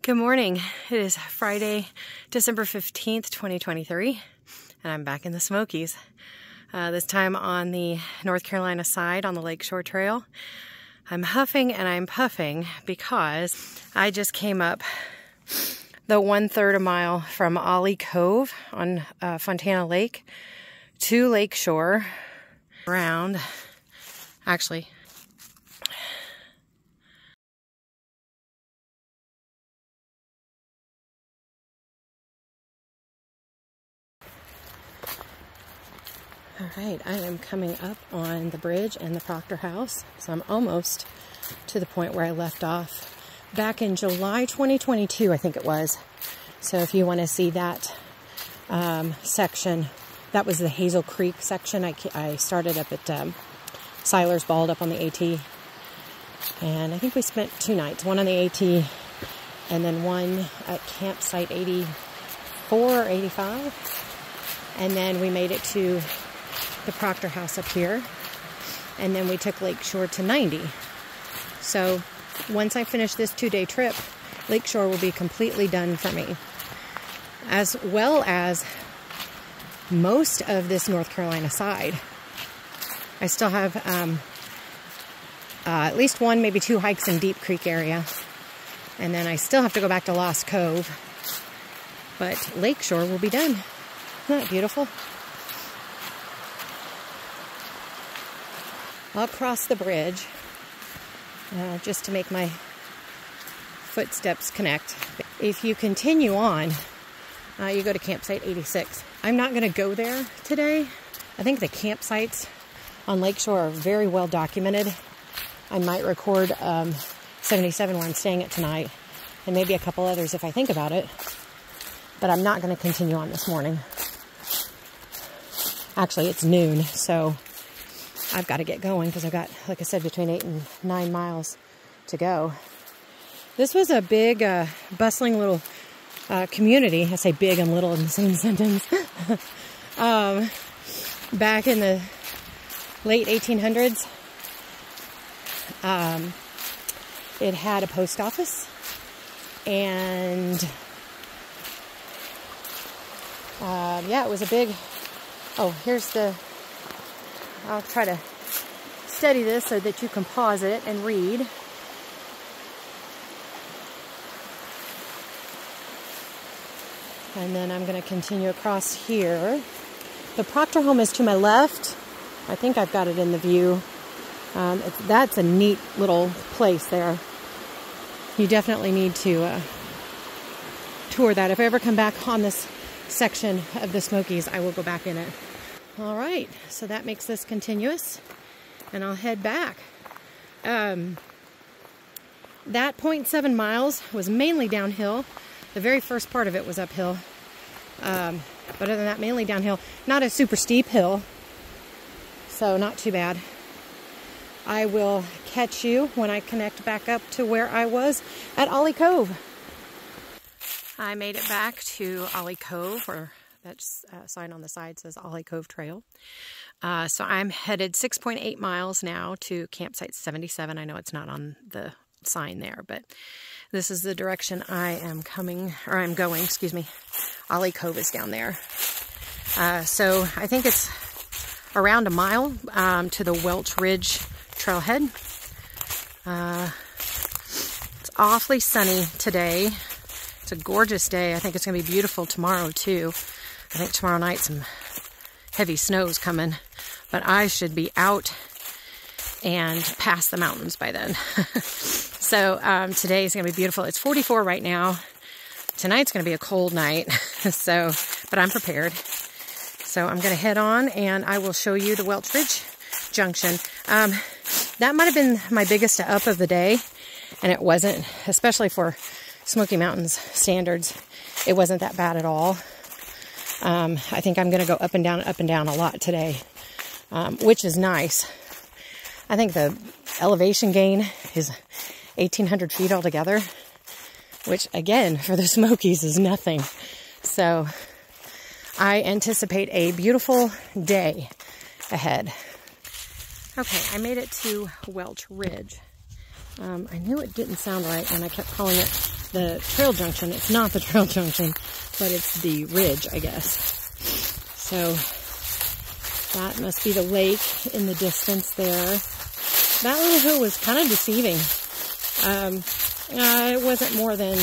Good morning. It is Friday, December 15th, 2023, and I'm back in the Smokies. This time on the North Carolina side on the Lakeshore Trail. I'm huffing and I'm puffing because I just came up the 1/3 a mile from Ollie Cove on Fontana Lake to Lakeshore around, actually, all right, I am coming up on the bridge and the Proctor House, so I'm almost to the point where I left off back in July 2022, I think it was. So if you want to see that section, that was the Hazel Creek section. I started up at Siler's Bald up on the AT, and I think we spent 2 nights, one on the AT and then one at campsite 84 or 85, and then we made it to the Proctor House up here, and then we took Lakeshore to 90. So once I finish this 2-day trip, Lakeshore will be completely done for me, as well as most of this North Carolina side. I still have at least 1, maybe 2 hikes in Deep Creek area, and then I still have to go back to Lost Cove, but Lakeshore will be done. Isn't that beautiful? I'll cross the bridge just to make my footsteps connect. If you continue on, you go to campsite 86. I'm not going to go there today. I think the campsites on Lakeshore are very well documented. I might record 77 where I'm staying at tonight, and maybe a couple others if I think about it. But I'm not going to continue on this morning. Actually, it's noon, so I've got to get going because I've got, like I said, between 8 and 9 miles to go. This was a big, bustling little community. I say big and little in the same sentence. Back in the late 1800s, it had a post office, and yeah, it was a big, I'll try to steady this so that you can pause it and read. And then I'm going to continue across here. The Proctor home is to my left. I think I've got it in the view. That's a neat little place there. You definitely need to tour that. If I ever come back on this section of the Smokies, I will go back in it. All right, so that makes this continuous, and I'll head back. That 0.7 miles was mainly downhill. The very first part of it was uphill. But other than that, mainly downhill. Not a super steep hill, so not too bad. I will catch you when I connect back up to where I was at Ollie Cove. I made it back to Ollie Cove, or that sign on the side says Ollie Cove Trail. So I'm headed 6.8 miles now to campsite 77. I know it's not on the sign there, but this is the direction I am coming, or I'm going, excuse me. Ollie Cove is down there. So I think it's around a mile to the Welch Ridge trailhead. It's awfully sunny today. It's a gorgeous day. I think it's going to be beautiful tomorrow too. I think tomorrow night some heavy snow's coming, but I should be out and past the mountains by then. So today is going to be beautiful. It's 44 right now. Tonight's going to be a cold night, but I'm prepared. So I'm going to head on, and I will show you the Welch Ridge Junction. That might have been my biggest up of the day, and it wasn't, especially for Smoky Mountains standards. It wasn't that bad at all. I think I'm going to go up and down a lot today, which is nice. I think the elevation gain is 1,800 feet altogether, which again, for the Smokies is nothing. So I anticipate a beautiful day ahead. Okay, I made it to Welch Ridge. I knew it didn't sound right, and I kept calling it the trail junction. It's not the trail junction, but it's the ridge, I guess. So that must be the lake in the distance there. That little hill was kind of deceiving. It wasn't more than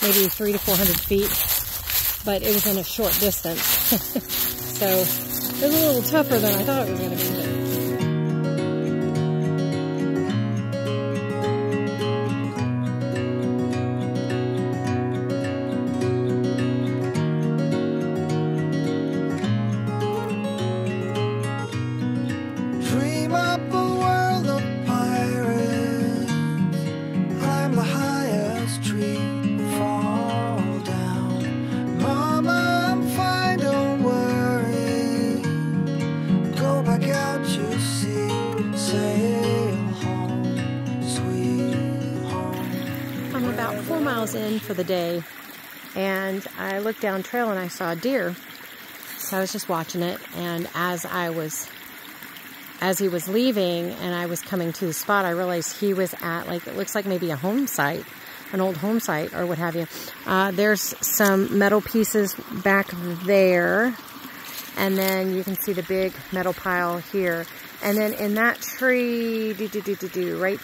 maybe 300 to 400 feet, but it was in a short distance. So it was a little tougher than I thought it was going to be. In for the day, and I looked down trail and I saw a deer, so I was just watching it. And as he was leaving and I was coming to the spot, I realized he was at, like, it looks like maybe a home site, an old home site or what have you. There's some metal pieces back there, and then you can see the big metal pile here, and then in that tree right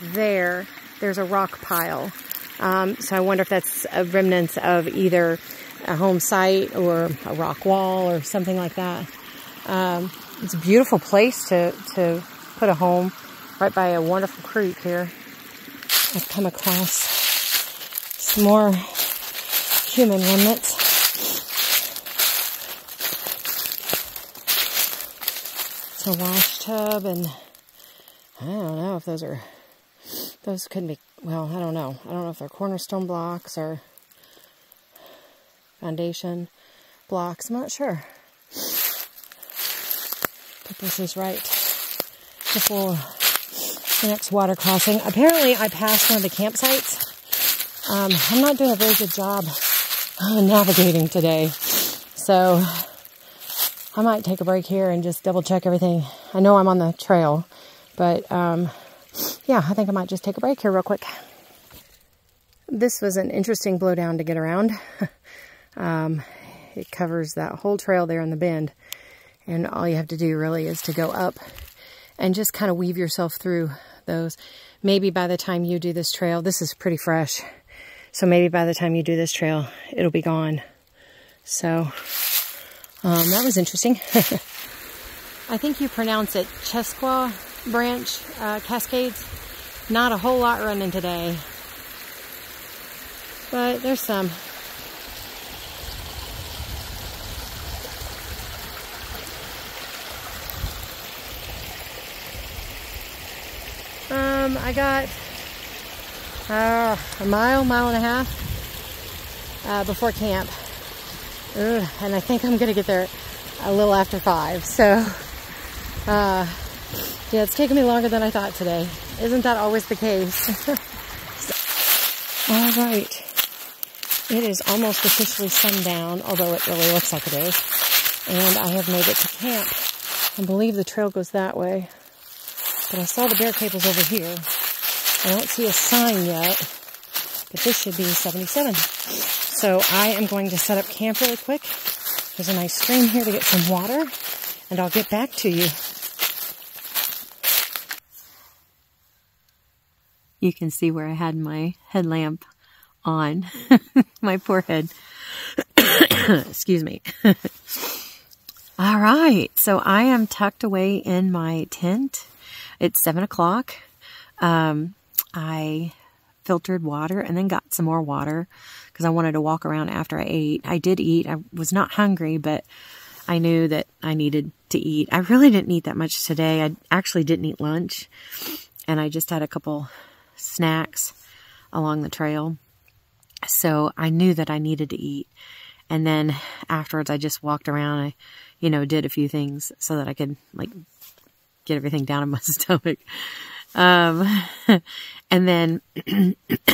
there's a rock pile. So I wonder if that's a remnants of either a home site or a rock wall or something like that. It's a beautiful place to put a home right by a wonderful creek here. I've come across some more human remnants. It's a wash tub, and I don't know if those could be, well, I don't know. I don't know if they're cornerstone blocks or foundation blocks. I'm not sure. But this is right before the next water crossing. Apparently, I passed one of the campsites. I'm not doing a very good job navigating today. So I might take a break here and just double check everything. I know I'm on the trail, but yeah, I think I might just take a break here real quick. This was an interesting blowdown to get around. It covers that whole trail there in the bend. And all you have to do really is to go up and just kind of weave yourself through those. Maybe by the time you do this trail, this is pretty fresh. So maybe by the time you do this trail, it'll be gone. So that was interesting. I think you pronounce it Chesqua Branch Cascades. Not a whole lot running today, but there's some. I got a mile and a half before camp. And I think I'm going to get there a little after 5. So, yeah, it's taking me longer than I thought today. Isn't that always the case? All right. It is almost officially sundown, although it really looks like it is. And I have made it to camp. I believe the trail goes that way. But I saw the bear cables over here. I don't see a sign yet, but this should be 77. So I am going to set up camp really quick. There's a nice stream here to get some water, and I'll get back to you. You can see where I had my headlamp on. My poor head. Excuse me. All right, so I am tucked away in my tent. It's 7 o'clock. I filtered water and then got some more water because I wanted to walk around after I ate. I did eat. I was not hungry, but I knew that I needed to eat. I really didn't eat that much today. I actually didn't eat lunch, and I just had a couple snacks along the trail. So I knew that I needed to eat. And then afterwards, I just walked around. I, did a few things so that I could, get everything down in my stomach. And then,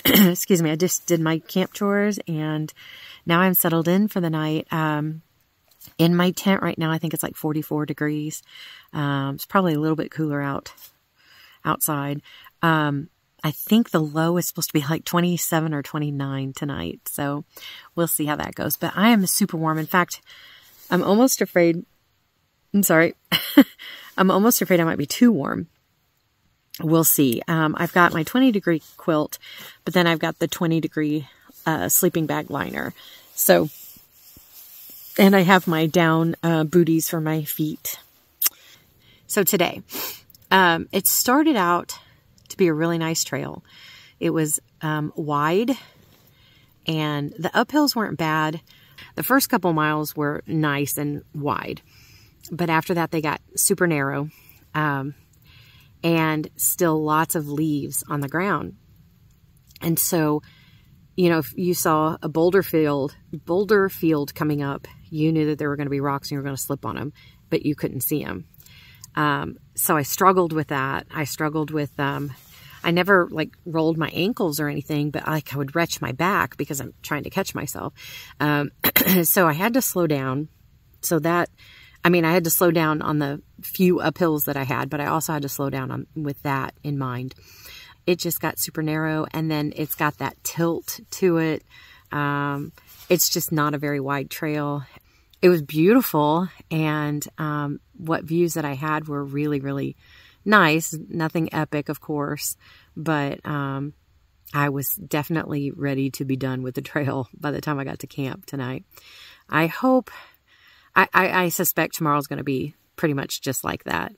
excuse me, I just did my camp chores, and now I'm settled in for the night. In my tent right now, I think it's like 44 degrees. It's probably a little bit cooler outside. I think the low is supposed to be like 27 or 29 tonight. So we'll see how that goes. But I am super warm. In fact, I'm almost afraid, I'm sorry, I'm almost afraid I might be too warm. We'll see. I've got my 20-degree quilt, but then I've got the 20-degree sleeping bag liner. So, and I have my down booties for my feet. So today, it started out to be a really nice trail. It was wide, and the uphills weren't bad. The first couple miles were nice and wide, but after that they got super narrow, and still lots of leaves on the ground. And so, you know, if you saw a boulder field coming up, you knew that there were going to be rocks and you were going to slip on them, but you couldn't see them. So I struggled with that. I struggled with, I never like rolled my ankles or anything, but like I would retch my back because I'm trying to catch myself. So I had to slow down. So that, I mean, I had to slow down on the few uphills that I had, but I also had to slow down with that in mind. It just got super narrow, and then it's got that tilt to it. It's just not a very wide trail. It was beautiful, and what views that I had were really, really nice. Nothing epic, of course, but I was definitely ready to be done with the trail by the time I got to camp tonight. I hope, I suspect tomorrow's going to be pretty much just like that.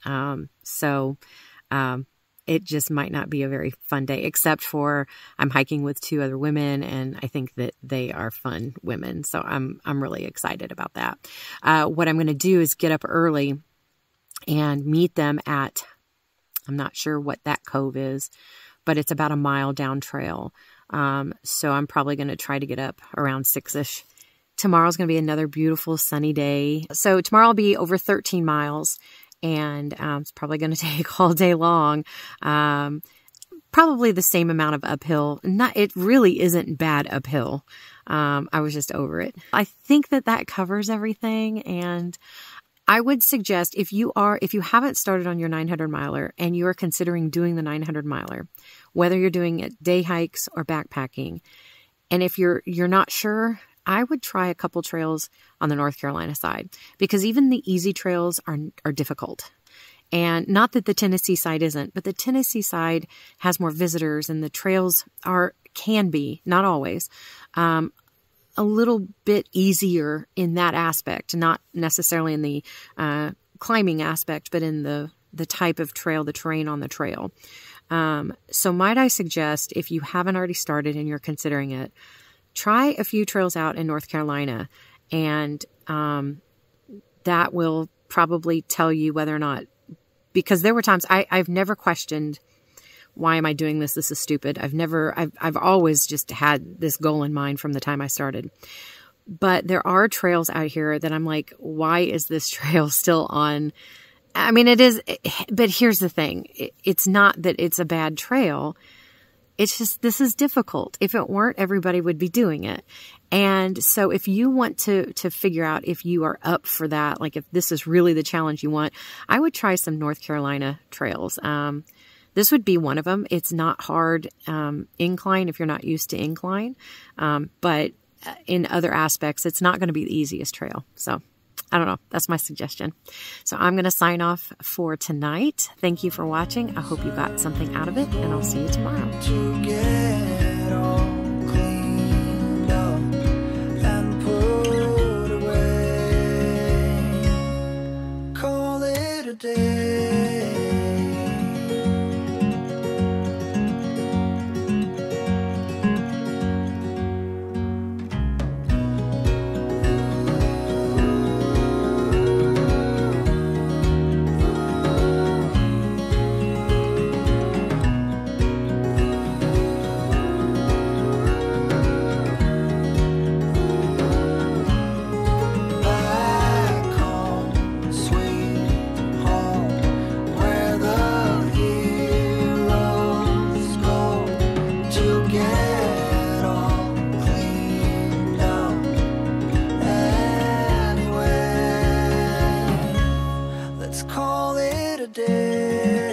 It just might not be a very fun day, except for I'm hiking with 2 other women, and I think that they are fun women. So I'm really excited about that. What I'm going to do is get up early and meet them at, I'm not sure what that cove is, but it's about a mile down trail. So I'm probably going to try to get up around 6-ish. Tomorrow's going to be another beautiful sunny day. So tomorrow will be over 13 miles. And it's probably going to take all day long. Probably the same amount of uphill. It really isn't bad uphill. I was just over it. I think that covers everything. And I would suggest if you haven't started on your 900 miler and you are considering doing the 900 miler, whether you're doing it day hikes or backpacking, and if you're not sure, I would try a couple trails on the North Carolina side, because even the easy trails are difficult. And not that the Tennessee side isn't, but the Tennessee side has more visitors, and the trails can be, not always, a little bit easier in that aspect, not necessarily in the climbing aspect, but in the type of trail, the terrain on the trail. So might I suggest, if you haven't already started and you're considering it, try a few trails out in North Carolina, and that will probably tell you whether or not, because there were times I've never questioned, why am I doing this? This is stupid. I've always just had this goal in mind from the time I started. But there are trails out here that I'm like, why is this trail still on? I mean, it is, but here's the thing. It's not that it's a bad trail. It's just, this is difficult. If it weren't, everybody would be doing it. And so if you want to figure out if you are up for that, like if this is really the challenge you want, I would try some North Carolina trails. This would be one of them. It's not hard incline if you're not used to incline. But in other aspects, it's not going to be the easiest trail. So I don't know. That's my suggestion. So I'm going to sign off for tonight. Thank you for watching. I hope you got something out of it, and I'll see you tomorrow. To get all cleaned up and put away, call it a day. Call it a day.